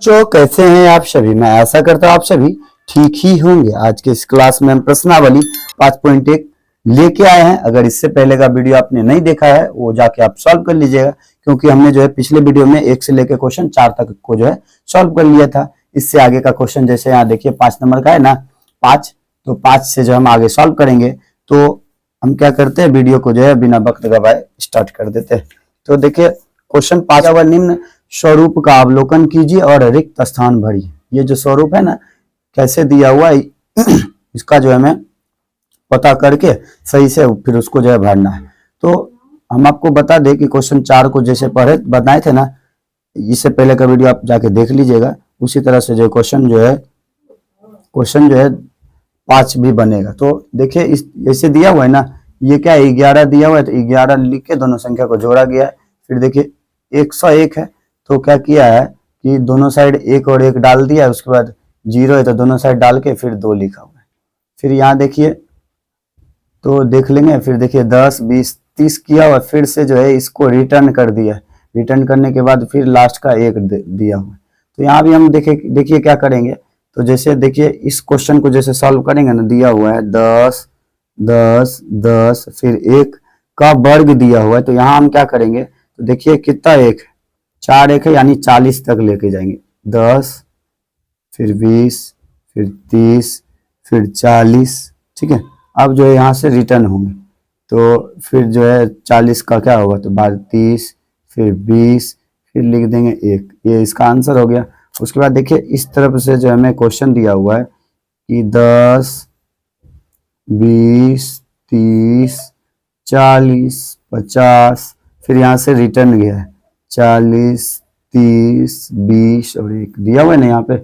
बच्चों कैसे हैं आप सभी। मैं आशा करता हूँ आप सभी ठीक ही होंगे। आज के इस क्लास में हम प्रश्नावली 5.1 लेके आए हैं। अगर इससे पहले का वीडियो आपने नहीं देखा है वो जाके आप सॉल्व कर लीजिएगा, क्योंकि हमने जो है पिछले वीडियो में 1 से लेकर क्वेश्चन 4 तक को जो है सॉल्व कर लिया था। इससे आगे का क्वेश्चन जैसे यहाँ देखिए 5 नंबर का है ना 5, तो 5 से जो हम आगे सॉल्व करेंगे तो हम क्या करते हैं, वीडियो को जो है बिना वक्त गवाए स्टार्ट कर देते हैं। तो देखिए क्वेश्चन 5 निम्न स्वरूप का अवलोकन कीजिए और रिक्त स्थान भरिए। ये जो स्वरूप है ना कैसे दिया हुआ है इसका जो है हमें पता करके सही से फिर उसको जो है भरना है। तो हम आपको बता दें कि क्वेश्चन 4 को जैसे पढ़े बताए थे ना, इससे पहले का वीडियो आप जाके देख लीजिएगा। उसी तरह से जो क्वेश्चन जो है 5 भी बनेगा। तो देखिए इस ऐसे दिया हुआ है ना, ये क्या है 11 दिया हुआ है, तो 11 लिख के दोनों संख्या को जोड़ा गया है। फिर देखिए 101 है तो क्या किया है कि दोनों साइड 1 और 1 डाल दिया, उसके बाद 0 है तो दोनों साइड डाल के फिर 2 लिखा हुआ है। फिर यहाँ देखिए तो देख लेंगे। फिर देखिए 10 20 30 किया हुआ, फिर से जो है इसको रिटर्न कर दिया। रिटर्न करने के बाद फिर लास्ट का 1 दिया हुआ। तो यहाँ भी हम देखिए क्या करेंगे। तो जैसे देखिए इस क्वेश्चन को जैसे सॉल्व करेंगे ना, दिया हुआ है 10 10 10 फिर 1 का वर्ग दिया हुआ है। तो यहाँ हम क्या करेंगे, तो देखिए कितना 1 है, 4 1 है यानी 40 तक लेके जाएंगे। 10 फिर 20 फिर 30 फिर 40, ठीक है। अब जो है यहाँ से रिटर्न होंगे तो फिर जो है 40 का क्या होगा, तो 30 फिर 20 फिर लिख देंगे 1। ये इसका आंसर हो गया। उसके बाद देखिए इस तरफ से जो हमें क्वेश्चन दिया हुआ है कि 10 20 30 40 50, फिर यहाँ से रिटर्न गया है 40 30 20 और 1 दिया हुआ है ना यहाँ पे।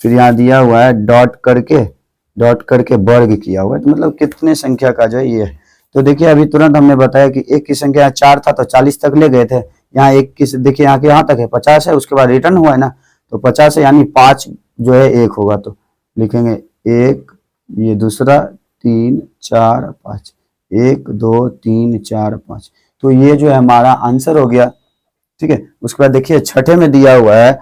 फिर यहाँ दिया हुआ है डॉट करके वर्ग किया हुआ है, तो मतलब कितने संख्या का जो है ये है। तो देखिए अभी तुरंत हमने बताया कि 1 की संख्या 4 था तो 40 तक ले गए थे। यहाँ 1 की देखिए यहाँ के यहाँ तक है 50 है, उसके बाद रिटर्न हुआ है ना, तो 50 है यानी 5 जो है 1 होगा। तो लिखेंगे 1, ये दूसरा 3 4 5, 1 2 3 4 5। तो ये जो है हमारा आंसर हो गया, ठीक है। उसके बाद देखिए छठे में दिया हुआ है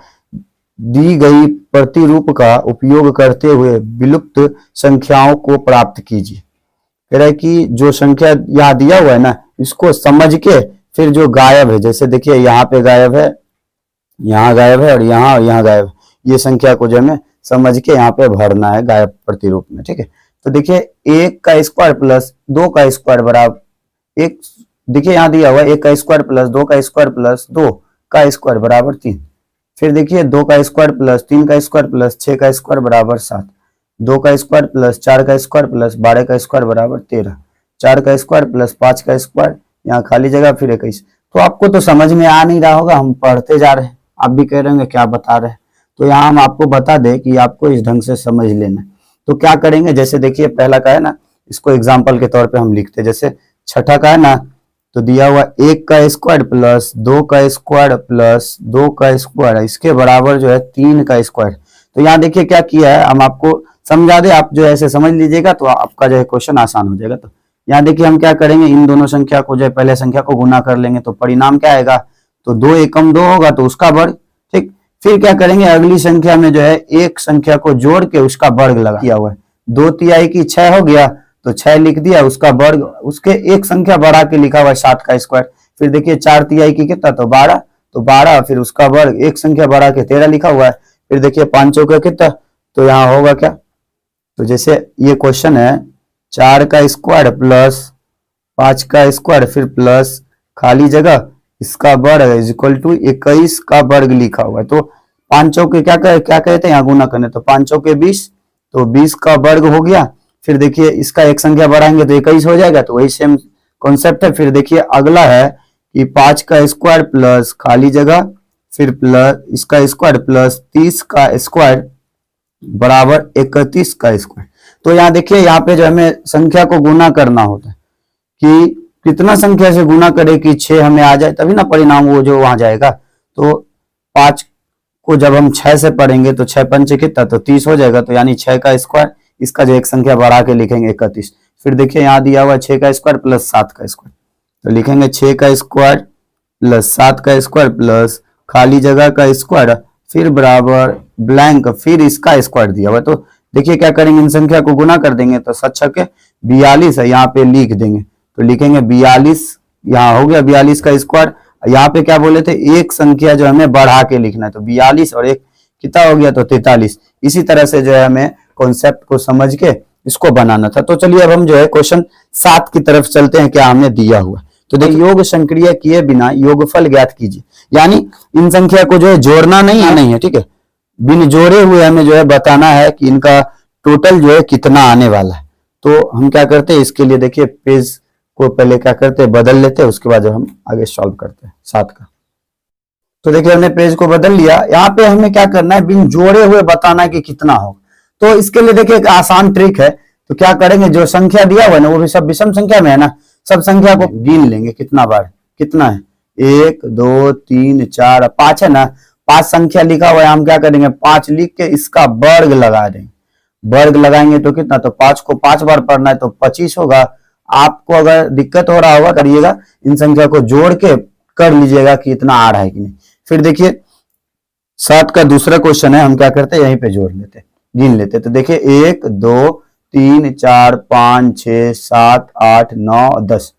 दी गई प्रतिरूप का उपयोग करते हुए विलुप्त संख्याओं को प्राप्त कीजिए। कह रहा है कि जो संख्या यहाँ दिया हुआ है ना इसको समझ के फिर जो गायब है, जैसे देखिए यहाँ पे गायब है, यहाँ गायब है और यहाँ गायब है, ये संख्या को जो हमें समझ के यहाँ पे भरना है गायब प्रतिरूप में, ठीक है। तो देखिए 1 का स्क्वायर प्लस 2 का स्क्वायर बराबर 1, देखिए यहाँ दिया हुआ है 1 का स्क्वायर प्लस 2 का स्क्वायर प्लस 2 का स्क्वायर बराबर 3। फिर देखिए 2 का स्क्वायर प्लस 3 का स्क्वायर प्लस 6 का स्क्वायर बराबर 7, 2 का स्क्वायर प्लस 4 का स्क्वायर प्लस 12 का स्क्वायर बराबर 13, 4 का स्क्वायर प्लस 5 का स्क्वायर, यहाँ खाली जगह फिर 21। तो आपको तो समझ में आ नहीं रहा होगा, हम पढ़ते जा रहे हैं, आप भी कह रहे होंगे क्या बता रहे हैं। तो यहाँ हम आपको बता दें कि आपको इस ढंग से समझ लेना है। तो क्या करेंगे, जैसे देखिए पहला का है ना, इसको एग्जाम्पल के तौर पर हम लिखते हैं। जैसे छठा का है ना, तो दिया हुआ 1 का स्क्वायर प्लस 2 का स्क्वायर प्लस 2 का स्क्वायर, इसके बराबर जो है 3 का स्क्वायर। तो यहाँ देखिए क्या किया है, हम आपको समझा दे, आप जो ऐसे समझ लीजिएगा तो आपका जो है क्वेश्चन आसान हो जाएगा। तो यहाँ देखिए हम क्या करेंगे, इन दोनों संख्या को जो है पहले संख्या को गुना कर लेंगे तो परिणाम क्या आएगा, तो 2 एकम 2 होगा तो उसका वर्ग, ठीक। फिर क्या करेंगे, अगली संख्या में जो है एक संख्या को जोड़ के उसका वर्ग लगा दिया हुआ है। 2 तिहाई की 6 हो गया तो 6 लिख दिया, उसका वर्ग उसके एक संख्या बढ़ा के लिखा हुआ है 7 का स्क्वायर। फिर देखिए 4 तिहाई की कितना, तो 12, तो 12 फिर उसका वर्ग एक संख्या बढ़ा के 13 लिखा हुआ है। फिर देखिए 5 चौके कितना, तो यहाँ होगा क्या, तो जैसे ये क्वेश्चन है 4 का स्क्वायर प्लस 5 का स्क्वायर फिर प्लस खाली जगह इसका वर्ग इज इक्वल टू 21 का वर्ग लिखा हुआ है। तो 5 चौके क्या कहते हैं यहाँ गुना करने, तो 5 चौके 20, तो 20 का वर्ग हो गया। फिर देखिए इसका एक संख्या बढ़ाएंगे तो 21 हो जाएगा, तो वही सेम कॉन्सेप्ट है। फिर देखिए अगला है कि 5 का स्क्वायर प्लस खाली जगह फिर प्लस इसका स्क्वायर प्लस 30 का स्क्वायर बराबर 31 का स्क्वायर। तो यहाँ देखिए यहाँ पे जो हमें संख्या को गुना करना होता है कि कितना संख्या से गुना करे कि 6 हमें आ जाए, तभी ना परिणाम वो जो वहां जाएगा। तो 5 को जब हम 6 से पढ़ेंगे तो 6 पंचे कितना, तो 30 हो जाएगा, तो यानी 6 का स्क्वायर, इसका जो एक संख्या बढ़ा के लिखेंगे 31। फिर देखिए यहाँ दिया हुआ 6 का स्क्वायर प्लस 7 का स्क्वायर, तो लिखेंगे 6 का स्क्वायर प्लस 7 का स्क्वायर प्लस खाली जगह का स्क्वायर फिर बराबर ब्लैंक, फिर इसका स्क्वायर दिया हुआ है। तो देखिए क्या करेंगे, इन संख्या को गुना कर देंगे तो 7 × 42 है, यहाँ पे लिख देंगे तो लिखेंगे 42, यहाँ हो गया 42 का स्क्वायर। यहाँ पे क्या बोले थे, एक संख्या जो हमें बढ़ा के लिखना है, तो 42 और एक कितना हो गया, तो 43। इसी तरह से जो है हमें कॉन्सेप्ट को समझ के इसको बनाना था। तो चलिए अब हम जो है क्वेश्चन 7 की तरफ चलते हैं, क्या हमने दिया हुआ। तो देखिए, योग संक्रिय किए बिना योगफल ज्ञात कीजिए, यानी इन संख्या को जो है जोड़ना नहीं है, ठीक है, बिन जोड़े हुए हमें जो है बताना है कि इनका टोटल जो है कितना आने वाला है। तो हम क्या करते हैं, इसके लिए देखिए पेज को पहले क्या करते हैं, बदल लेते हैं, उसके बाद जो हम आगे सॉल्व करते हैं 7 का। तो देखिए हमने पेज को बदल लिया। यहाँ पे हमें क्या करना है, बिन जोड़े हुए बताना है कि कितना हो। तो इसके लिए देखिए एक आसान ट्रिक है। तो क्या करेंगे, जो संख्या दिया हुआ है ना वो भी सब विषम संख्या में है ना, सब संख्या को गिन लेंगे कितना बार, कितना है 1 2 3 4 5 है ना, 5 संख्या लिखा हुआ है, हम क्या करेंगे 5 लिख के इसका वर्ग लगा देंगे। वर्ग लगाएंगे तो कितना, तो 5 को 5 बार पढ़ना है तो 25 होगा। आपको अगर दिक्कत हो रहा होगा करिएगा, इन संख्या को जोड़ के कर लीजिएगा कि इतना आ रहा है कि नहीं। फिर देखिए 7 का दूसरा क्वेश्चन है, हम क्या करते हैं यहीं पे जोड़ लेते हैं, गिन लेते हैं। तो देखिए 1 2 3 4 5 6 7 8 9 10,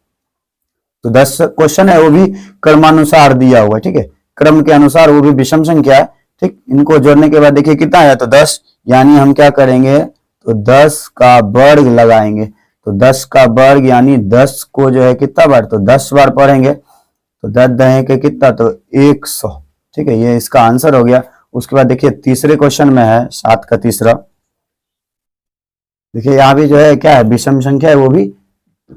तो 10 क्वेश्चन है, वो भी क्रमानुसार दिया हुआ है, ठीक है, क्रम के अनुसार, वो भी विषम संख्या है, ठीक। इनको जोड़ने के बाद देखिए कितना है, तो 10, यानी हम क्या करेंगे, तो 10 का वर्ग लगाएंगे। तो 10 का वर्ग यानी 10 को जो है कितना बार, तो 10 बार पढ़ेंगे, तो 10 दहे के कितना, तो 100, ठीक है, ये इसका आंसर हो गया। उसके बाद देखिए तीसरे क्वेश्चन में है 7 का तीसरा, देखिए यहाँ भी जो है क्या है, विषम संख्या है, वो भी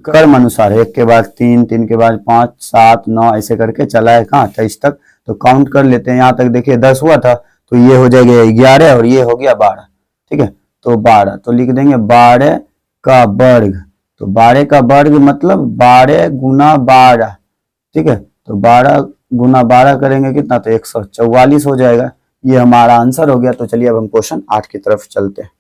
क्रम अनुसार है, 1 के बाद 3 3 के बाद 5 7 9 ऐसे करके चला है कहाँ 23 तक। तो काउंट कर लेते हैं, यहाँ तक देखिए 10 हुआ था, तो ये हो जाएगा 11 और ये हो गया 12, ठीक है। तो 12 तो लिख देंगे 12 का वर्ग, तो 12 का वर्ग मतलब 12 गुना 12, ठीक है। तो 12 गुना 12 करेंगे कितना, तो 144 हो जाएगा। ये हमारा आंसर हो गया। तो चलिए अब हम क्वेश्चन 8 की तरफ चलते हैं।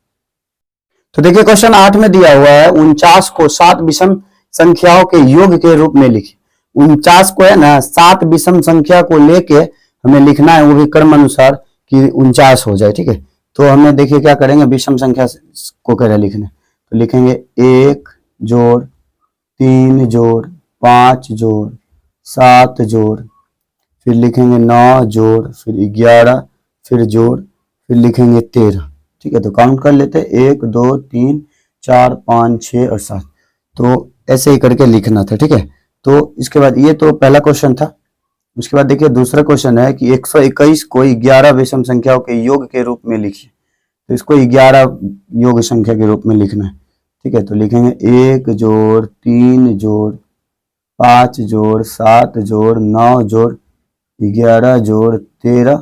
तो देखिए क्वेश्चन 8 में दिया हुआ है 49 को 7 विषम संख्याओं के योग के रूप में लिखिए। 49 को है ना 7 विषम संख्या को लेके हमें लिखना है, वो भी क्रम अनुसार कि 49 हो जाए, ठीक है। तो हमें देखिए क्या करेंगे, विषम संख्या को कह रहे लिखने, तो लिखेंगे 1 जोड़ 3 जोड़ 5 जोड़ 7 जोड़, फिर लिखेंगे 9 जोड़, फिर 11, फिर जोड़, फिर लिखेंगे 13, ठीक है। तो काउंट कर लेते हैं 1 2 3 4 5 6 और 7, तो ऐसे ही करके लिखना था, ठीक है। तो इसके बाद ये तो पहला क्वेश्चन था। उसके बाद देखिए दूसरा क्वेश्चन है कि 121 को 11 विषम संख्याओं के योग के रूप में लिखिए। तो इसको 11 योग संख्या के रूप में लिखना है, ठीक है। तो लिखेंगे 1 जोड़ 3 जोड़ 5 जोड़ 7 जोड़ 9 जोड़ 11 जोड़ 13,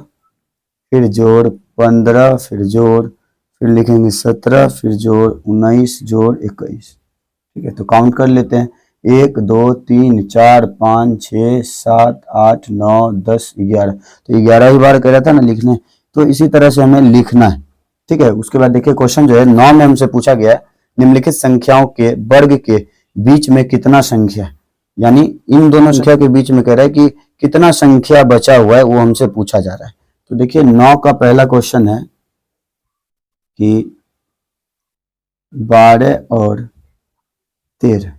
फिर जोड़ 15, फिर जोड़, फिर लिखेंगे 17, फिर जोड़ 19 जोड़ 21, ठीक है। तो काउंट कर लेते हैं 1 2 3 4 5 6 7 8 9 10 11, तो 11 ही बार कह रहा था ना लिखने, तो इसी तरह से हमें लिखना है, ठीक है। उसके बाद देखिए क्वेश्चन जो है 9 में हमसे पूछा गया है, निम्नलिखित संख्याओं के वर्ग के बीच में कितना संख्या, यानी इन दोनों संख्या के बीच में कह रहा है कि कितना संख्या बचा हुआ है, वो हमसे पूछा जा रहा है। तो देखिए 9 का पहला क्वेश्चन है कि 12 और 13,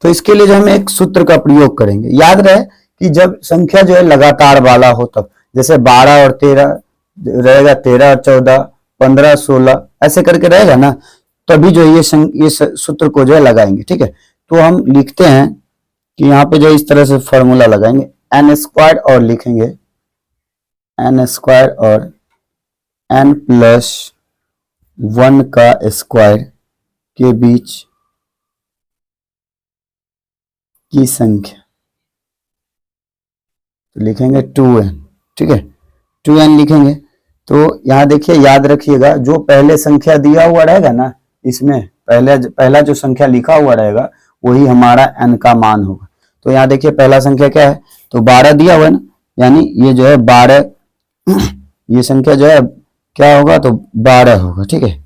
तो इसके लिए जो हम एक सूत्र का प्रयोग करेंगे। याद रहे कि जब संख्या जो है लगातार वाला हो, तब जैसे 12 और 13 रहेगा, 13 और 14 15 16 ऐसे करके रहेगा ना, तभी जो ये सूत्र को जो है लगाएंगे, ठीक है। तो हम लिखते हैं कि यहाँ पे जो इस तरह से फॉर्मूला लगाएंगे, n स्क्वायर और लिखेंगे n स्क्वायर और n प्लस 1 का स्क्वायर के बीच की संख्या, तो लिखेंगे 2n, ठीक है, 2n लिखेंगे। तो यहाँ देखिए याद रखिएगा, जो पहले संख्या दिया हुआ रहेगा ना, इसमें पहला जो संख्या लिखा हुआ रहेगा वही हमारा n का मान होगा। तो यहाँ देखिए पहला संख्या क्या है, तो 12 दिया हुआ है ना, यानी ये जो है 12 ये संख्या जो है क्या होगा, तो 12 होगा, ठीक है।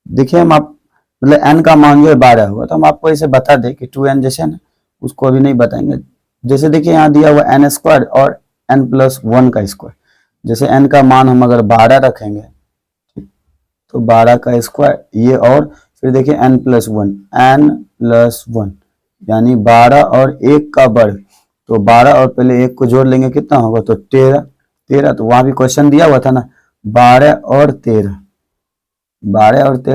देखिए हम आप मतलब n का मान जो है 12 होगा, तो हम आपको इसे बता दें कि 2n जैसे है ना, उसको अभी नहीं बताएंगे, जैसे देखिए यहाँ दिया हुआ एन स्क्वायर और एन प्लस 1 का स्क्वायर। जैसे एन का मान हम अगर 12 रखेंगे तो 12 का स्क्वायर ये, और फिर देखिए एन प्लस 1 यानी 12 और 1 का वर्ग। तो 12 और पहले 1 को जोड़ लेंगे कितना होगा, तो 13। तो वहां भी क्वेश्चन दिया हुआ था ना 12 और 13।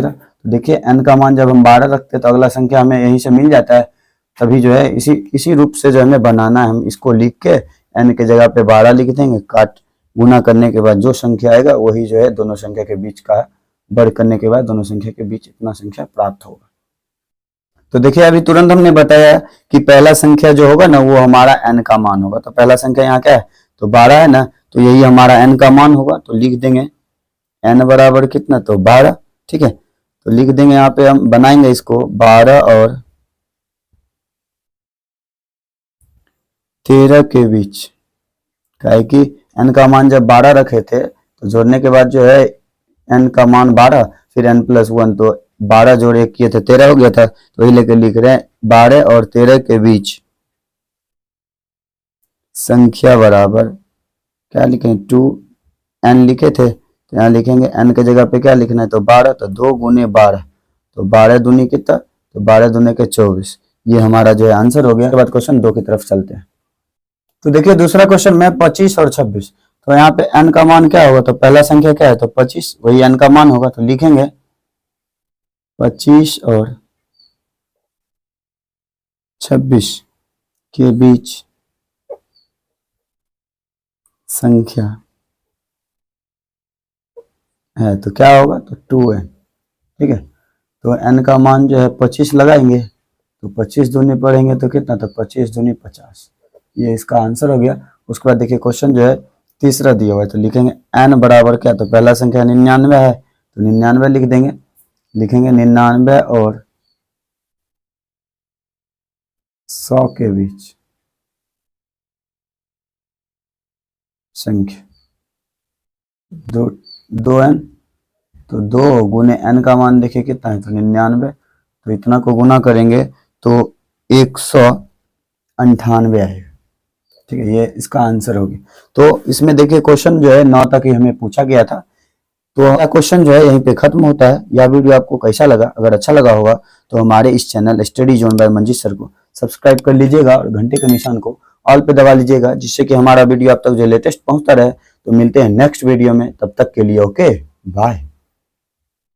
तो देखिए एन का मान जब हम 12 रखते हैं तो अगला संख्या हमें यहीं से मिल जाता है। तभी जो है इसी रूप से जो हमें बनाना है, हम इसको लिख के एन के जगह पे 12 लिख देंगे, काट गुना करने के बाद जो संख्या आएगा वही जो है दोनों संख्या के बीच का, वर्ग करने के बाद दोनों संख्या के बीच इतना संख्या प्राप्त होगा। तो देखिए अभी तुरंत हमने बताया कि पहला संख्या जो होगा ना वो हमारा एन का मान होगा। तो पहला संख्या यहाँ क्या है, तो 12 है ना, तो यही हमारा एन का मान होगा। तो लिख देंगे एन बराबर कितना, तो 12। ठीक है, तो लिख देंगे यहाँ पे, हम बनाएंगे इसको 12 और 13 के बीच। क्या है कि एन का मान जब 12 रखे थे तो जोड़ने के बाद जो है एन का मान 12, फिर एन प्लस 1, तो 12 जोड़ 1 किए थे 13 हो गया था। तो वही लेकर लिख रहे हैं 12 और 13 के बीच संख्या बराबर क्या लिखें, 2 एन लिखे थे, तो यहाँ लिखेंगे एन के जगह पे क्या लिखना है, तो 12। तो 2 गुने 12, तो 12 दूनी कितना, तो 12 दूने के 24। ये हमारा जो है आंसर हो गया। उसके बाद क्वेश्चन 2 की तरफ चलते हैं। तो देखिए दूसरा क्वेश्चन में 25 और 26। तो यहाँ पे n का मान क्या होगा, तो पहला संख्या क्या है, तो 25, वही n का मान होगा। तो लिखेंगे 25 और 26 के बीच संख्या है, तो क्या होगा, तो 2n। ठीक है, तो n का मान जो है 25 लगाएंगे, तो 25 दूनी पढ़ेंगे तो कितना, तो 25 दूनी 50। ये इसका आंसर हो गया। उसके बाद देखिए क्वेश्चन जो है तीसरा दिया हुआ है। तो लिखेंगे n बराबर क्या, तो पहला संख्या 99 है, तो 99 लिख देंगे। लिखेंगे 99 और 100 के बीच संख्या 2n। तो 2 गुने n का मान देखिए कितना है, तो 99। तो इतना को गुना करेंगे तो 198 आएगा। ठीक है, ये इसका आंसर हो गया। तो इसमें देखिए क्वेश्चन जो है 9 तक ही हमें पूछा गया था। तो क्वेश्चन जो है यहीं पे खत्म होता है। यह वीडियो आपको कैसा लगा, अगर अच्छा लगा होगा तो हमारे इस channel study zone by Manjeet sir को सब्सक्राइब कर लीजिएगा और घंटे के निशान को ऑल पे दबा लीजिएगा, जिससे कि हमारा वीडियो आप तक जो लेटेस्ट पहुंचता रहे। तो मिलते हैं नेक्स्ट वीडियो में, तब तक के लिए ओके बाय।